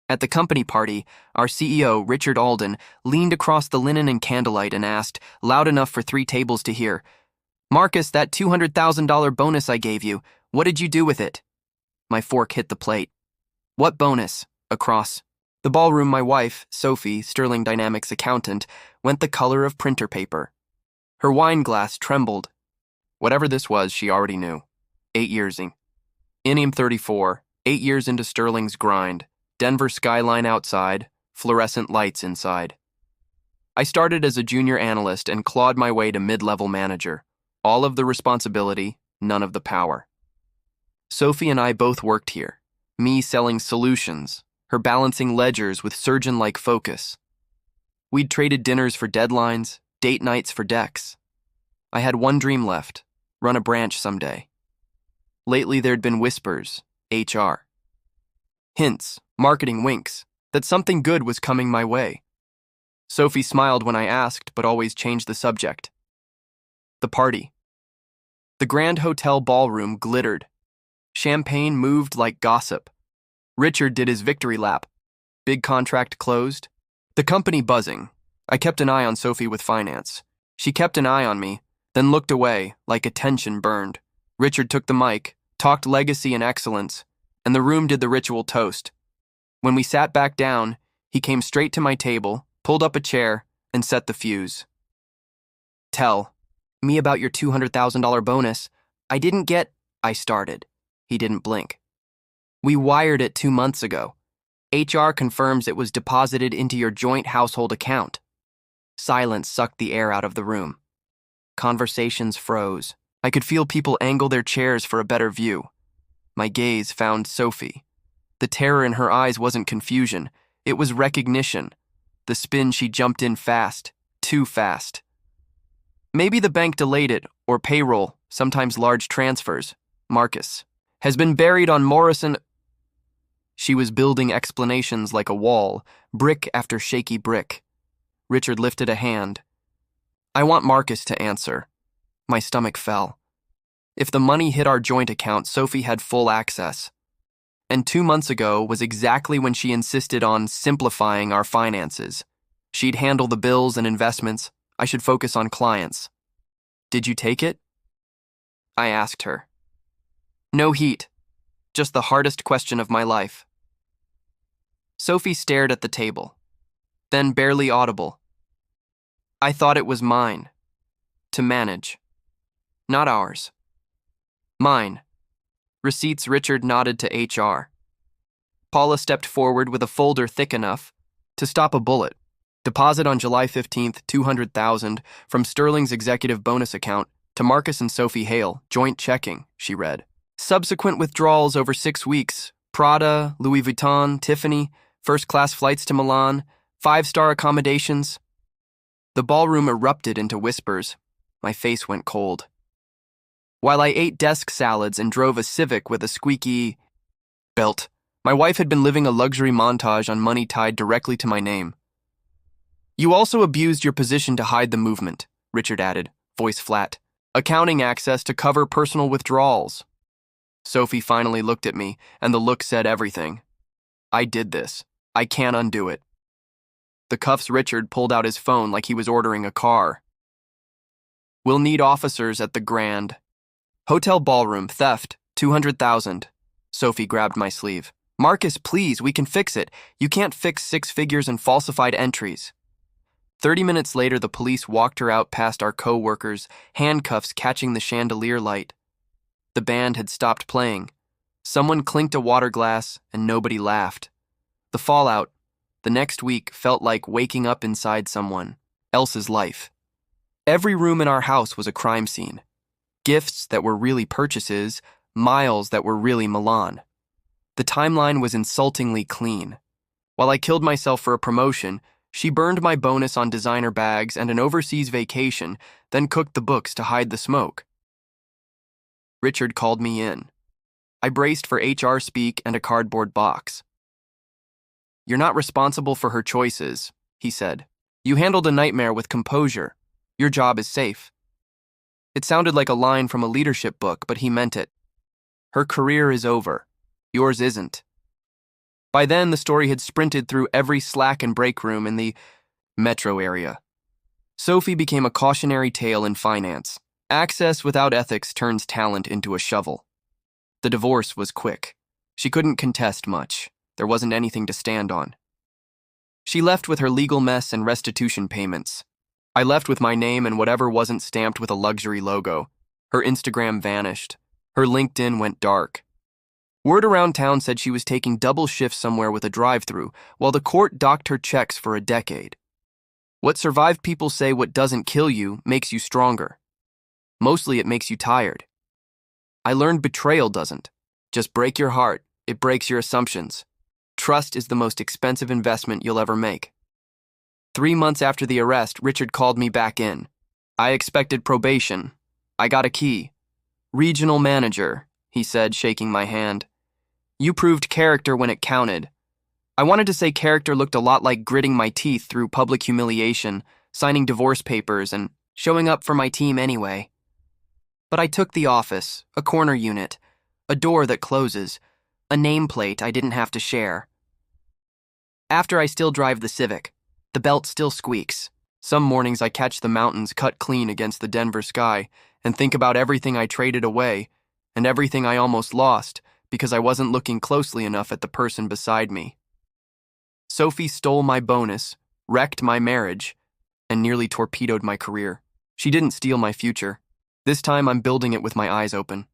At the company party, our CEO, Richard Alden, leaned across the linen and candlelight and asked, loud enough for 3 tables to hear, "Marcus, that $200,000 bonus I gave you, what did you do with it?" My fork hit the plate. "What bonus?" Across the ballroom, my wife, Sophie, Sterling Dynamics accountant, went the color of printer paper. Her wine glass trembled. Whatever this was, she already knew. 8 years in. I'm 34, 8 years into Sterling's grind. Denver skyline outside, fluorescent lights inside. I started as a junior analyst and clawed my way to mid-level manager. All of the responsibility, none of the power. Sophie and I both worked here. Me selling solutions, her balancing ledgers with surgeon-like focus. We'd traded dinners for deadlines, date nights for decks. I had one dream left, run a branch someday. Lately there'd been whispers, HR. Hints, marketing winks, that something good was coming my way. Sophie smiled when I asked, but always changed the subject. The party. The Grand Hotel ballroom glittered. Champagne moved like gossip. Richard did his victory lap. Big contract closed. The company buzzing. I kept an eye on Sophie with finance. She kept an eye on me, then looked away, like attention burned. Richard took the mic, talked legacy and excellence, and the room did the ritual toast. When we sat back down, he came straight to my table, pulled up a chair, and set the fuse. "Tell me about your $200,000 bonus. I didn't get—" I started. He didn't blink. "We wired it 2 months ago. HR confirms it was deposited into your joint household account." Silence sucked the air out of the room. Conversations froze. I could feel people angle their chairs for a better view. My gaze found Sophie. The terror in her eyes wasn't confusion. It was recognition. The spin she jumped in fast, too fast. "Maybe the bank delayed it, or payroll, sometimes large transfers. Marcus has been buried on Morrison." She was building explanations like a wall, brick after shaky brick. Richard lifted a hand. "I want Marcus to answer." My stomach fell. If the money hit our joint account, Sophie had full access. And 2 months ago was exactly when she insisted on simplifying our finances. She'd handle the bills and investments. I should focus on clients. "Did you take it?" I asked her. No heat. Just the hardest question of my life. Sophie stared at the table. Then barely audible. "I thought it was mine. To manage. Not ours. Mine." Receipts. Richard nodded to HR. Paula stepped forward with a folder thick enough to stop a bullet. "Deposit on July 15th, $200,000 from Sterling's executive bonus account to Marcus and Sophie Hale, joint checking," she read. "Subsequent withdrawals over 6 weeks. Prada, Louis Vuitton, Tiffany, first-class flights to Milan, 5-star accommodations." The ballroom erupted into whispers. My face went cold. While I ate desk salads and drove a Civic with a squeaky belt, my wife had been living a luxury montage on money tied directly to my name. "You also abused your position to hide the movement," Richard added, voice flat. "Accounting access to cover personal withdrawals." Sophie finally looked at me, and the look said everything. "I did this. I can't undo it." The cuffs. Richard pulled out his phone like he was ordering a car. "We'll need officers at the Grand Hotel ballroom, theft, 200,000. Sophie grabbed my sleeve. "Marcus, please, we can fix it. You can't fix 6 figures and falsified entries." 30 minutes later, the police walked her out past our co-workers, handcuffs catching the chandelier light. The band had stopped playing. Someone clinked a water glass, and nobody laughed. The fallout, the next week, felt like waking up inside someone else's life. Every room in our house was a crime scene. Gifts that were really purchases, miles that were really Milan. The timeline was insultingly clean. While I killed myself for a promotion, she burned my bonus on designer bags and an overseas vacation, then cooked the books to hide the smoke. Richard called me in. I braced for HR speak and a cardboard box. "You're not responsible for her choices," he said. "You handled a nightmare with composure. Your job is safe." It sounded like a line from a leadership book, but he meant it. "Her career is over. Yours isn't." By then, the story had sprinted through every Slack and break room in the metro area. Sophie became a cautionary tale in finance. Access without ethics turns talent into a shovel. The divorce was quick. She couldn't contest much. There wasn't anything to stand on. She left with her legal mess and restitution payments. I left with my name and whatever wasn't stamped with a luxury logo. Her Instagram vanished. Her LinkedIn went dark. Word around town said she was taking double shifts somewhere with a drive-thru, while the court docked her checks for a decade. What survived people say what doesn't kill you makes you stronger. Mostly it makes you tired. I learned betrayal doesn't just break your heart, it breaks your assumptions. Trust is the most expensive investment you'll ever make. 3 months after the arrest, Richard called me back in. I expected probation. I got a key. Regional manager, he said, shaking my hand. You proved character when it counted. I wanted to say character looked a lot like gritting my teeth through public humiliation, signing divorce papers, and showing up for my team anyway. But I took the office, a corner unit, a door that closes, a nameplate I didn't have to share. After I still drive the Civic, the belt still squeaks. Some mornings I catch the mountains cut clean against the Denver sky and think about everything I traded away and everything I almost lost because I wasn't looking closely enough at the person beside me. Sophie stole my bonus, wrecked my marriage, and nearly torpedoed my career. She didn't steal my future. This time I'm building it with my eyes open.